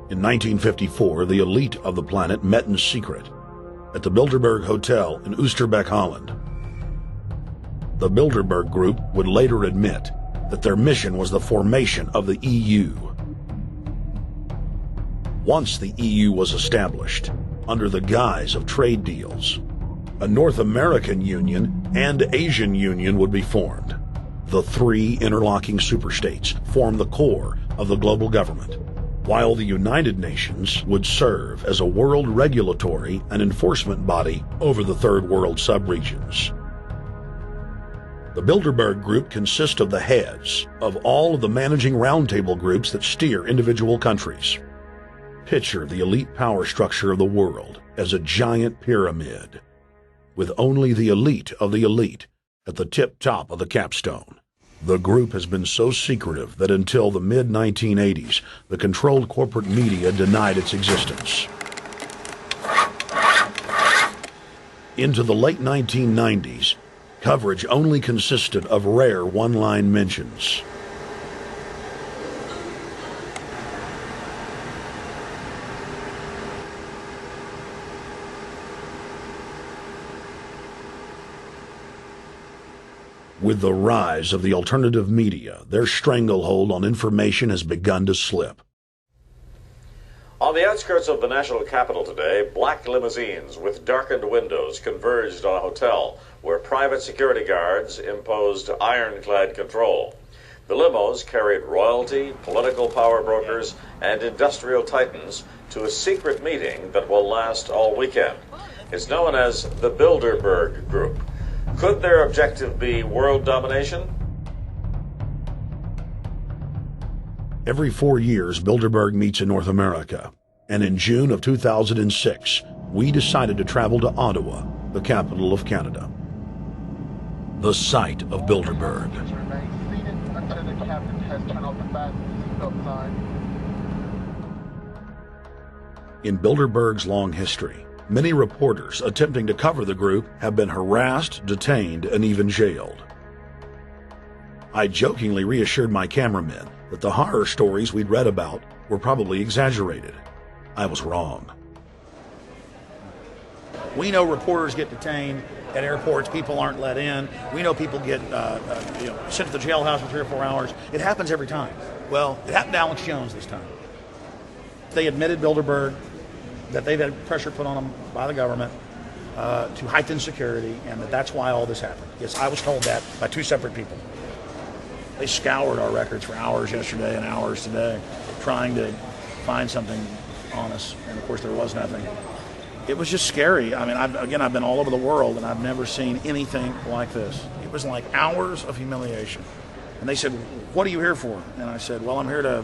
In 1954, the elite of the planet met in secret at the Bilderberg Hotel in Oosterbeek, Holland. The Bilderberg Group would later admit that their mission was the formation of the EU. Once the EU was established, under the guise of trade deals, a North American Union and Asian Union would be formed. The three interlocking superstates form the core of the global government, while the United Nations would serve as a world regulatory and enforcement body over the Third World subregions. The Bilderberg Group consists of the heads of all of the managing roundtable groups that steer individual countries. Picture the elite power structure of the world as a giant pyramid, with only the elite of the elite at the tip-top of the capstone. The group has been so secretive that until the mid-1980s, the controlled corporate media denied its existence. Into the late 1990s, coverage only consisted of rare one-line mentions. With the rise of the alternative media, their stranglehold on information has begun to slip. On the outskirts of the national capital today, black limousines with darkened windows converged on a hotel where private security guards imposed ironclad control. The limos carried royalty, political power brokers, and industrial titans to a secret meeting that will last all weekend. It's known as the Bilderberg Group. Could their objective be world domination? Every 4 years, Bilderberg meets in North America, and in June of 2006, we decided to travel to Ottawa, the capital of Canada. The site of Bilderberg. In Bilderberg's long history, many reporters attempting to cover the group have been harassed, detained, and even jailed. I jokingly reassured my cameramen that the horror stories we'd read about were probably exaggerated. I was wrong. We know reporters get detained at airports, people aren't let in. We know people get sent to the jailhouse for 3 or 4 hours. It happens every time. Well, it happened to Alex Jones this time. They admitted Bilderberg that they've had pressure put on them by the government to heighten security, and that's why all this happened. Yes, I was told that by 2 separate people. They scoured our records for hours yesterday and hours today, trying to find something on us, and of course there was nothing. It was just scary. I mean, I've been all over the world, and I've never seen anything like this. It was like hours of humiliation. And they said, "What are you here for?" And I said, "Well, I'm here to,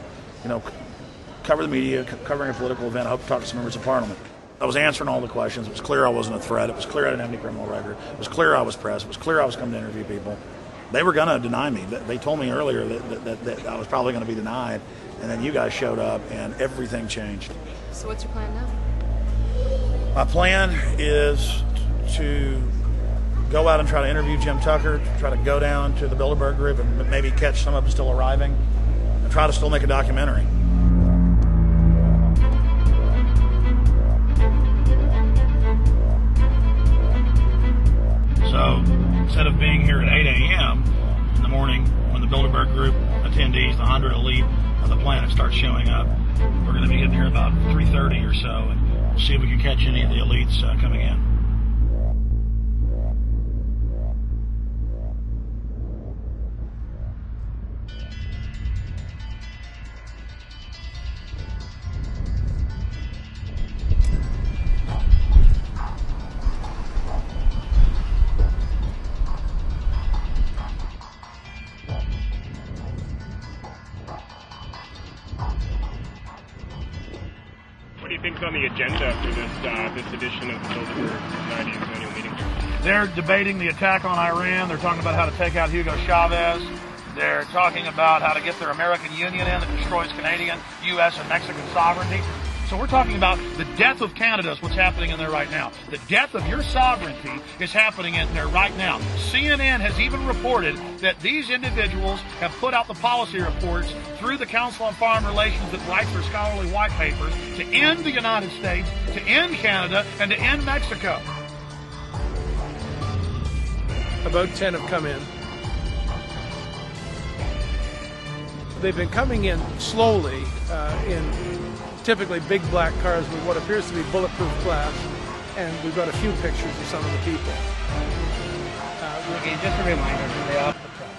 cover the media, covering a political event. I hope to talk to some members of Parliament." I was answering all the questions. It was clear I wasn't a threat. It was clear I didn't have any criminal record. It was clear I was pressed. It was clear I was coming to interview people. They were going to deny me. They told me earlier that I was probably going to be denied, and then you guys showed up, and everything changed. So what's your plan now? My plan is to go out and try to interview Jim Tucker, try to go down to the Bilderberg Group and maybe catch some of them still arriving, and try to still make a documentary. So instead of being here at 8 a.m. in the morning when the Bilderberg Group attendees, the 100 elite of the planet, start showing up, we're going to be getting here about 3:30 or so, and we'll see if we can catch any of the elites coming in. What do you think's on the agenda for this edition of the Bilderberg 90th annual meeting? They're debating the attack on Iran. They're talking about how to take out Hugo Chavez. They're talking about how to get their American Union in that destroys Canadian, U.S., and Mexican sovereignty. So we're talking about the death of Canada is what's happening in there right now. The death of your sovereignty is happening in there right now. CNN has even reported that these individuals have put out the policy reports through the Council on Foreign Relations that writes their scholarly white papers to end the United States, to end Canada, and to end Mexico. About 10 have come in. They've been coming in slowly in typically big black cars with what appears to be bulletproof glass, and we've got a few pictures of some of the people. Okay, just a reminder, they off the truck.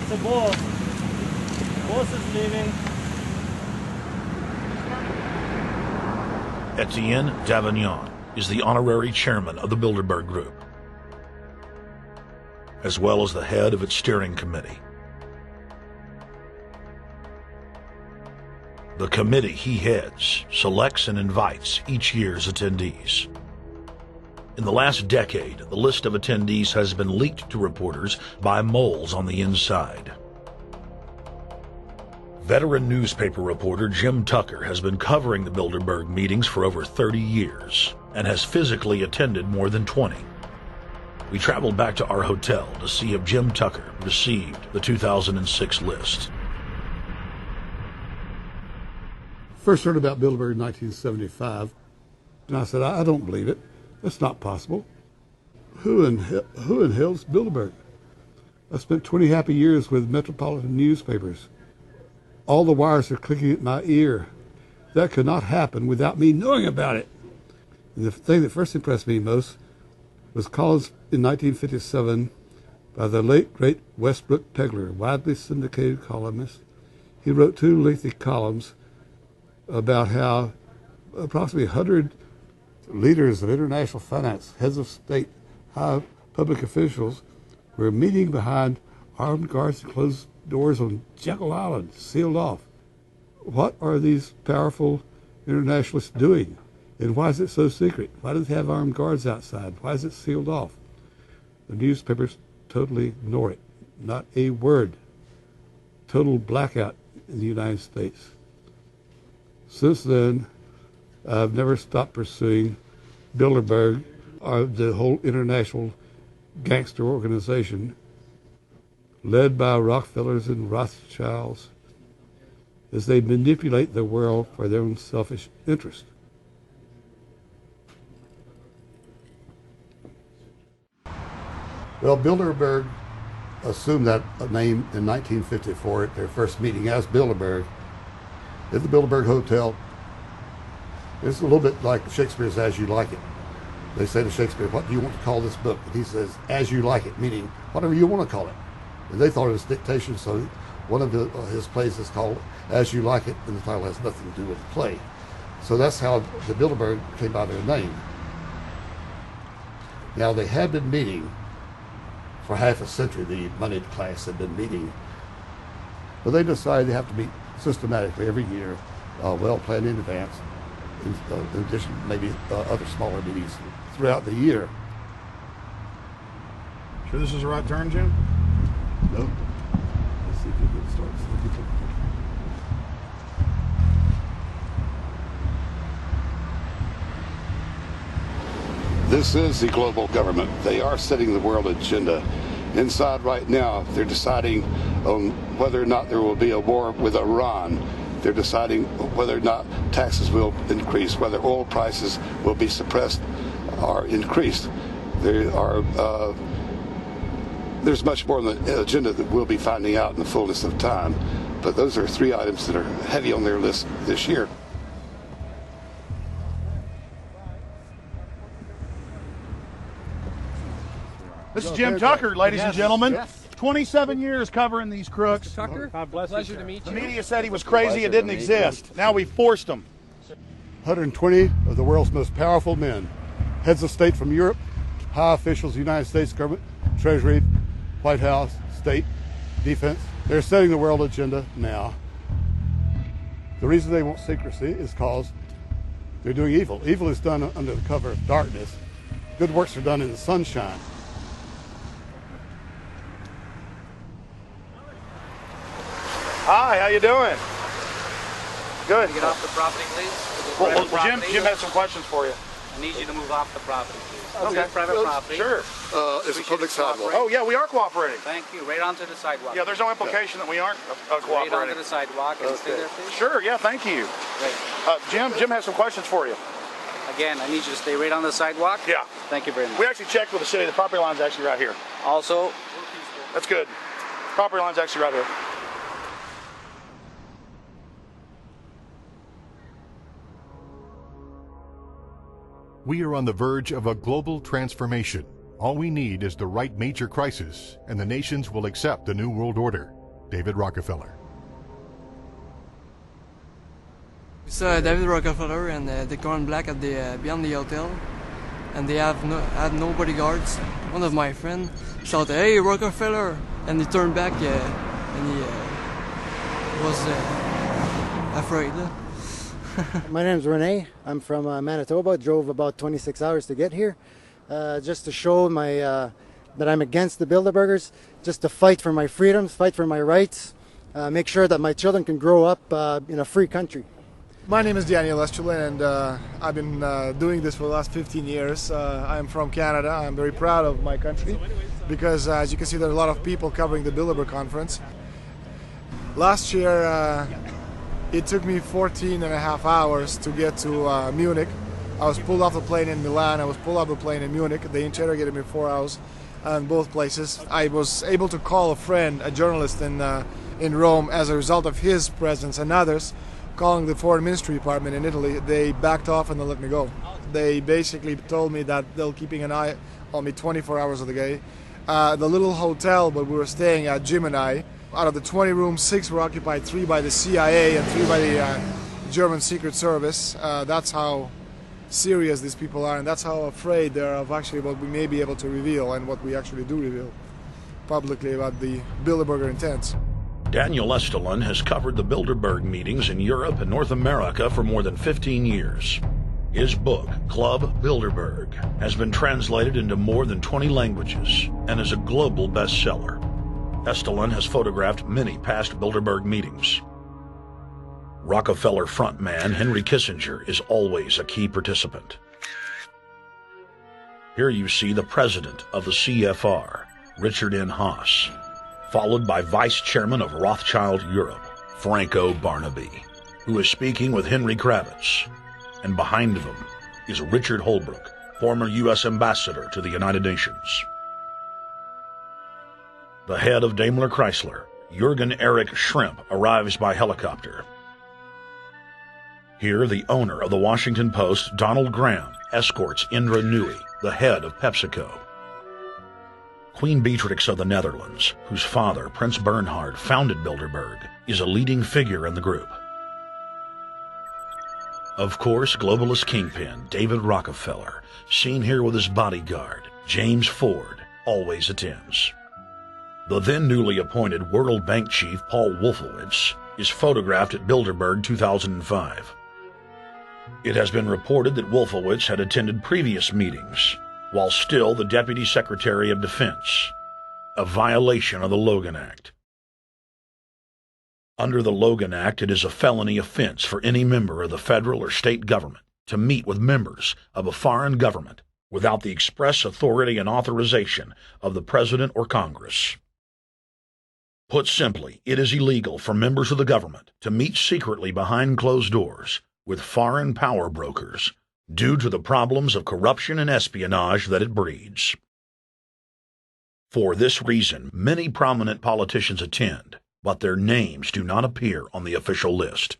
The boss. Boss is leaving. Etienne Davignon is the honorary chairman of the Bilderberg Group, as well as the head of its steering committee. The committee he heads selects and invites each year's attendees. In the last decade, the list of attendees has been leaked to reporters by moles on the inside. Veteran newspaper reporter Jim Tucker has been covering the Bilderberg meetings for over 30 years and has physically attended more than 20. We traveled back to our hotel to see if Jim Tucker received the 2006 list. First heard about Bilderberg in 1975, and I said, I don't believe it. That's not possible. Who in hell's Bilderberg? I spent 20 happy years with metropolitan newspapers. All the wires are clicking at my ear. That could not happen without me knowing about it. And the thing that first impressed me most was columns in 1957 by the late, great Westbrook Tegler, widely syndicated columnist. He wrote 2 lengthy columns about how approximately 100 leaders of international finance, heads of state, high public officials were meeting behind armed guards and closed doors on Jekyll Island, sealed off. What are these powerful internationalists doing? And why is it so secret? Why do they have armed guards outside? Why is it sealed off? The newspapers totally ignore it. Not a word. Total blackout in the United States. Since then, I've never stopped pursuing Bilderberg, or the whole international gangster organization led by Rockefellers and Rothschilds, as they manipulate the world for their own selfish interest. Well, Bilderberg assumed that name in 1954 at their first meeting as Bilderberg at the Bilderberg Hotel. It's a little bit like Shakespeare's As You Like It. They say to Shakespeare, what do you want to call this book? And he says, As You Like It, meaning whatever you want to call it. And they thought it was dictation, so one of his plays is called As You Like It, and the title has nothing to do with the play. So that's how the Bilderberg came by their name. Now, they had been meeting for half a century. The moneyed class had been meeting. But they decided they have to meet systematically every year, well planned in advance, in addition to maybe other smaller meetings throughout the year. Sure this is the right turn, Jim? No. Let's see if you can start. This is the global government. They are setting the world agenda. Inside right now, they're deciding on whether or not there will be a war with Iran. They're deciding whether or not taxes will increase, whether oil prices will be suppressed or increased. There's much more on the agenda that we'll be finding out in the fullness of time, but those are three items that are heavy on their list this year. This is Jim Tucker, ladies and gentlemen. Yes. 27 years covering these crooks. Tucker, pleasure to meet The you. media said he was crazy, it didn't exist. Now we forced him. 120 of the world's most powerful men, heads of state from Europe, high officials of the United States government, Treasury, White House, state, defense. They're setting the world agenda now. The reason they want secrecy is because they're doing evil. Evil is done under the cover of darkness. Good works are done in the sunshine. Hi, how you doing? Good. Get off the property, please. Well, Private Jim property. has some questions for you. I need you to move off the property, please. Okay. This is private property. Sure. It's a public sidewalk. Oh, yeah, we are cooperating. Thank you. Right onto the sidewalk. Yeah, there's no implication that we aren't Right onto cooperating. the sidewalk and stay there, please. Sure, yeah, thank you. Great. Jim has some questions for you. Again, I need you to stay right on the sidewalk. Yeah. Thank you very much. We actually checked with the city. The property line's actually right here. Also, That's good. Property line's actually right here. We are on the verge of a global transformation. All we need is the right major crisis, and the nations will accept the New World Order. David Rockefeller. It's David Rockefeller, and they're going black at the beyond the hotel, and they had no bodyguards. One of my friends shouted, "Hey, Rockefeller!" and he turned back, and he was afraid. My name's Renee. I'm from Manitoba. Drove about 26 hours to get here, just to show that I'm against the Bilderbergers, just to fight for my freedoms, fight for my rights, make sure that my children can grow up in a free country. My name is Daniel Estrela, and I've been doing this for the last 15 years. I'm from Canada. I'm very proud of my country because, as you can see, there are a lot of people covering the Bilderberg conference. Last year, it took me 14 and a half hours to get to Munich. I was pulled off the plane in Milan. I was pulled off the plane in Munich. They interrogated me 4 hours in both places. I was able to call a friend, a journalist in Rome, as a result of his presence and others. Calling the foreign ministry department in Italy, they backed off and they let me go. They basically told me that they're keeping an eye on me 24 hours of the day. The little hotel where we were staying at, Jim and I, out of the 20 rooms, 6 were occupied, 3 by the CIA and 3 by the German Secret Service. That's how serious these people are, and that's how afraid they are of actually what we may be able to reveal and what we actually do reveal publicly about the Bilderberger intents. Daniel Estrela has covered the Bilderberg meetings in Europe and North America for more than 15 years. His book, Club Bilderberg, has been translated into more than 20 languages and is a global bestseller. Estrela has photographed many past Bilderberg meetings. Rockefeller frontman Henry Kissinger is always a key participant. Here you see the president of the CFR, Richard N. Haas, followed by Vice Chairman of Rothschild Europe, Franco Barnaby, who is speaking with Henry Kravitz. And behind them is Richard Holbrooke, former U.S. Ambassador to the United Nations. The head of Daimler Chrysler, Jürgen Erich Schrimp, arrives by helicopter. Here, the owner of the Washington Post, Donald Graham, escorts Indra Nooyi, the head of PepsiCo. Queen Beatrix of the Netherlands, whose father, Prince Bernhard, founded Bilderberg, is a leading figure in the group. Of course, globalist kingpin David Rockefeller, seen here with his bodyguard, James Ford, always attends. The then newly appointed World Bank chief Paul Wolfowitz is photographed at Bilderberg 2005. It has been reported that Wolfowitz had attended previous meetings, while still the Deputy Secretary of Defense, a violation of the Logan Act. Under the Logan Act, it is a felony offense for any member of the federal or state government to meet with members of a foreign government without the express authority and authorization of the President or Congress. Put simply, it is illegal for members of the government to meet secretly behind closed doors with foreign power brokers due to the problems of corruption and espionage that it breeds. For this reason, many prominent politicians attend, but their names do not appear on the official list.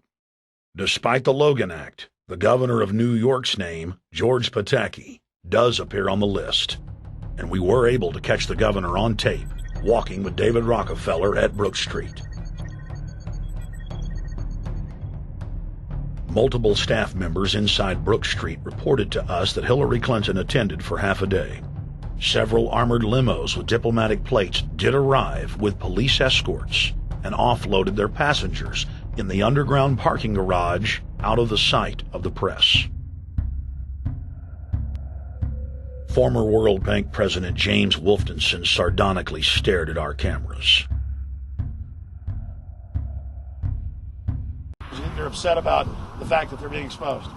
Despite the Logan Act, the governor of New York's name, George Pataki, does appear on the list, and we were able to catch the governor on tape walking with David Rockefeller at Brook Street. Multiple staff members inside Brook Street reported to us that Hillary Clinton attended for half a day. Several armored limos with diplomatic plates did arrive with police escorts and offloaded their passengers in the underground parking garage out of the sight of the press. Former World Bank President James Wolfensohn sardonically stared at our cameras. They're upset about the fact that they're being exposed.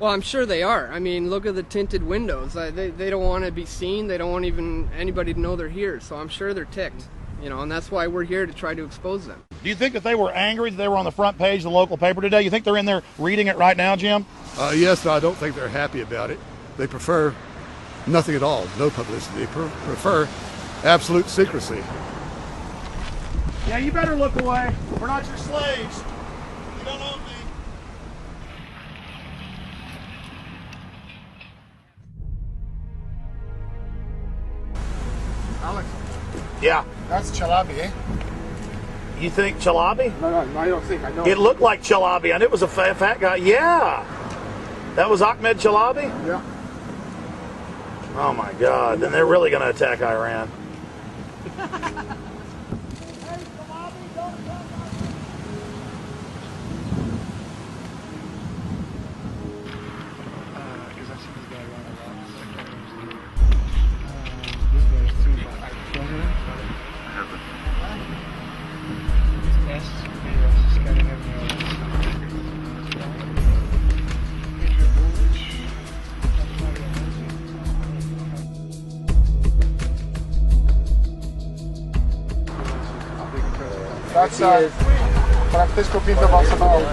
Well, I'm sure they are. I mean, look at the tinted windows. They don't want to be seen. They don't want even anybody to know they're here. So I'm sure they're ticked, and that's why we're here to try to expose them. Do you think that they were angry that they were on the front page of the local paper today? You think they're in there reading it right now, Jim? Yes, but I don't think they're happy about it. They prefer nothing at all, no publicity. They prefer absolute secrecy. Yeah, you better look away. We're not your slaves. You don't own me. Alex. Yeah. That's Chalabi, eh? You think Chalabi? No, I don't think. I know. It looked like Chalabi. I knew it was a fat guy. Yeah. That was Ahmed Chalabi? Yeah. Oh my God. Then they're really going to attack Iran. That's Francisco Pinto Balsamao.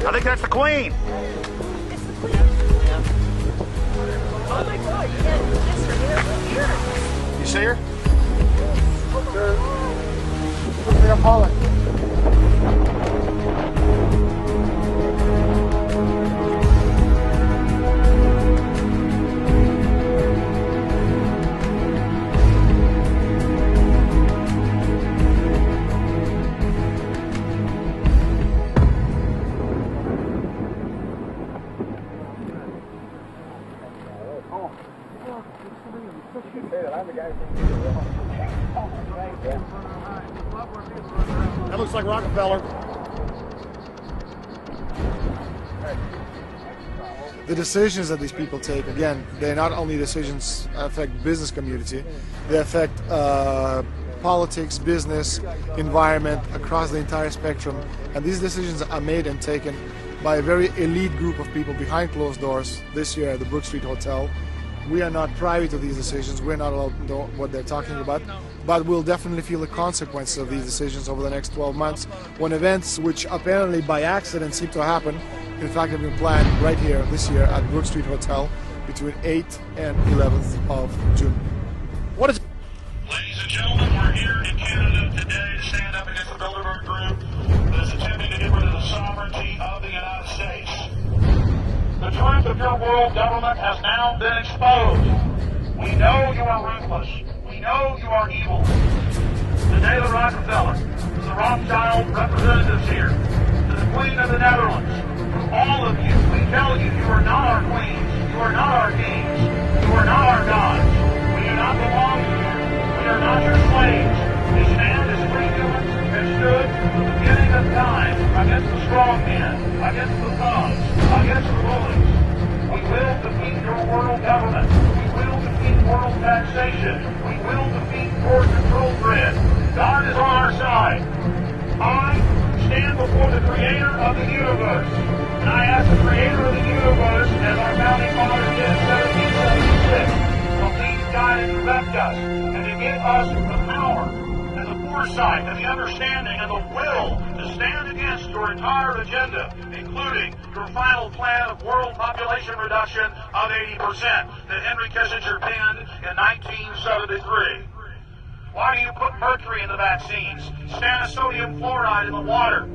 I think that's the Queen. Oh my God, yes, You see her? They're Holland. That looks like Rockefeller. The decisions that these people take, again, they're not only decisions affect the business community, they affect politics, business, environment, across the entire spectrum. And these decisions are made and taken by a very elite group of people behind closed doors this year at the Brook Street Hotel. We are not privy to these decisions. We're not allowed to know what they're talking about. But we'll definitely feel the consequences of these decisions over the next 12 months when events which apparently by accident seem to happen, in fact, have been planned right here this year at Brook Street Hotel between 8th and 11th of June. What is... Ladies and gentlemen, we're here in Canada today to stand up against the Bilderberg Group that is attempting to get rid of the sovereignty of the United States. The truth of your world government has now been exposed. We know you are ruthless. We know you are evil. To David Rockefeller, to the Rothschild representatives here, to the Queen of the Netherlands, to all of you, we tell you, you are not our queens. You are not our kings. You are not our gods. We do not belong here. We are not your slaves. We stand as free humans and stood from the beginning of time against the strong men, against the thugs, against the bullies. We will defeat your world government. We will defeat world taxation. We will defeat board control grid. God is on our side. I stand before the creator of the universe, and I ask the creator of the universe, as our founding fathers did in 1776, to please guide and direct us, and to give us the power and the foresight and the understanding and the will to stand against your entire agenda, including your final plan of world population reduction of 80% that Henry Kissinger penned in 1973. Why do you put mercury in the vaccines, sodium fluoride in the water?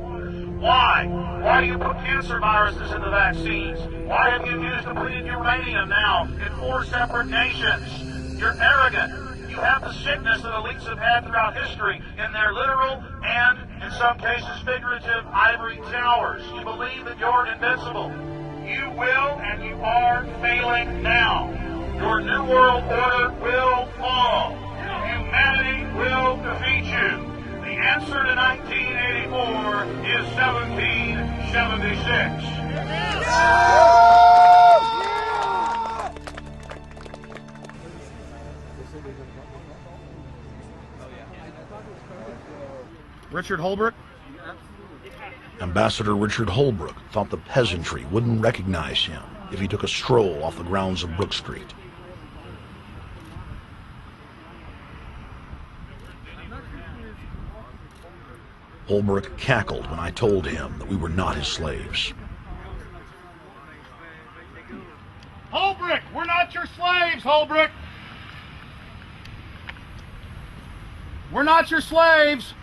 Why? Why do you put cancer viruses in the vaccines? Why have you used depleted uranium now in 4 separate nations? You're arrogant. You have the sickness that elites have had throughout history in their literal and, in some cases, figurative ivory towers. You believe that you're invincible. You will and you are failing now. Your New World Order will fall. Humanity will defeat you. The answer to 1984 is 1776. Richard Holbrooke? Ambassador Richard Holbrooke thought the peasantry wouldn't recognize him if he took a stroll off the grounds of Brook Street. Holbrooke cackled when I told him that we were not his slaves. Holbrooke, we're not your slaves, Holbrooke. We're not your slaves.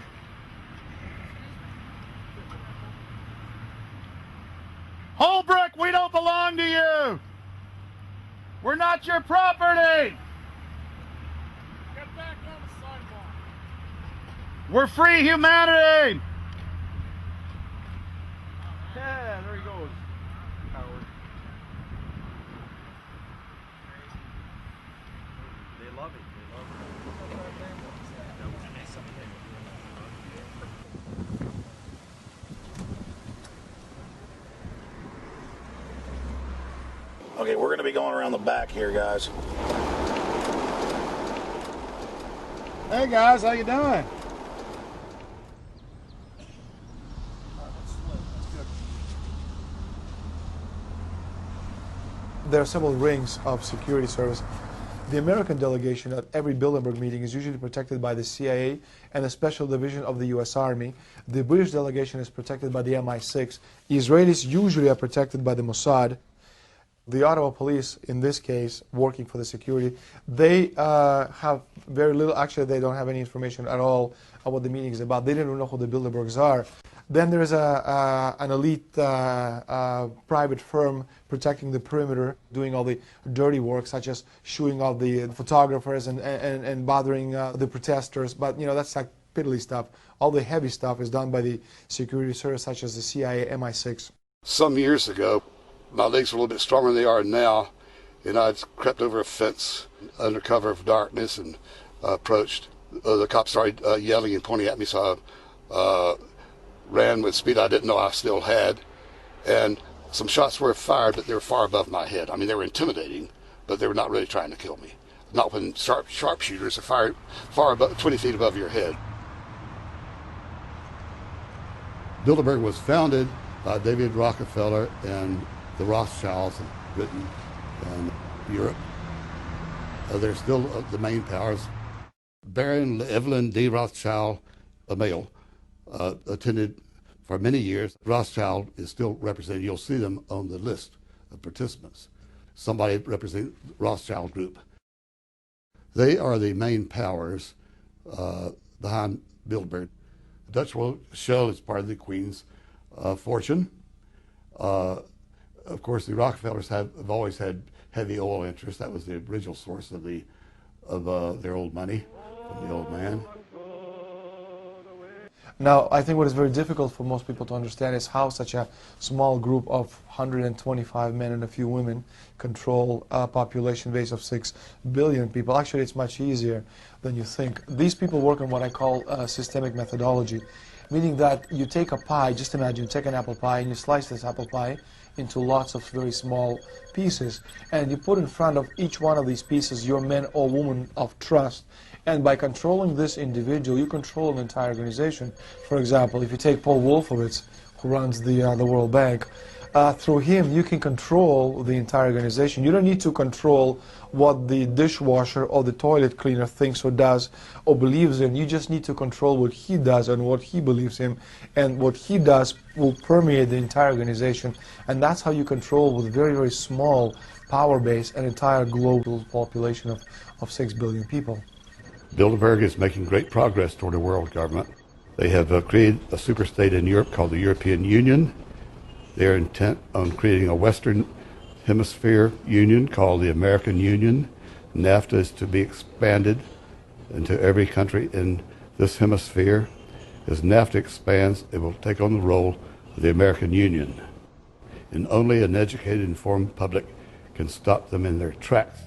Holbrooke, we don't belong to you. We're not your property. Get back on the sidewalk. We're free humanity. Yeah, there he goes. Howard. They love it. They love it. Okay, we're going to be going around the back here, guys. Hey guys, how you doing? There are several rings of security service. The American delegation at every Bilderberg meeting is usually protected by the CIA and a special division of the U.S. Army. The British delegation is protected by the MI6. Israelis usually are protected by the Mossad. The Ottawa police, in this case, working for the security, they have very little, actually they don't have any information at all on what the meeting is about. They didn't know who the Bilderbergs are. Then there's an elite private firm protecting the perimeter, doing all the dirty work, such as shooing all the photographers and bothering the protesters. But, you know, that's like piddly stuff. All the heavy stuff is done by the security service, such as the CIA, MI6. Some years ago, my legs were a little bit stronger than they are now, and I crept over a fence under cover of darkness and approached. The cops started yelling and pointing at me, so I ran with speed I didn't know I still had, and some shots were fired, but they were far above my head. I mean, they were intimidating, but they were not really trying to kill me. Not when sharpshooters are fired far above, 20 feet above your head. Bilderberg was founded by David Rockefeller and the Rothschilds in Britain and Europe. They're still the main powers. Baron Evelyn D. Rothschild, a male, attended for many years. Rothschild is still represented. You'll see them on the list of participants. Somebody representing the Rothschild group. They are the main powers behind Bilderberg. The Dutch World Shell is part of the Queen's fortune. Of course, the Rockefellers have always had heavy oil interests. That was the original source of their old money from the old man. Now, I think what is very difficult for most people to understand is how such a small group of 125 men and a few women control a population base of 6 billion people. Actually, it's much easier than you think. These people work on what I call systemic methodology, meaning that you take a pie, just imagine you take an apple pie and you slice this apple pie into lots of very small pieces, and you put in front of each one of these pieces your men or women of trust, And by controlling this individual, you control an entire organization. For example, if you take Paul Wolfowitz, who runs the World Bank, through him you can control the entire organization. You don't need to control what the dishwasher or the toilet cleaner thinks or does or believes in. You just need to control what he does and what he believes in, and what he does will permeate the entire organization. And that's how you control, with very, very small power base, an entire global population of 6 billion people. Bilderberg is making great progress toward a world government. They have created a superstate in Europe called the European Union. They're intent on creating a Western Hemisphere Union called the American Union. NAFTA is to be expanded into every country in this hemisphere. As NAFTA expands, it will take on the role of the American Union. And only an educated, informed public can stop them in their tracks.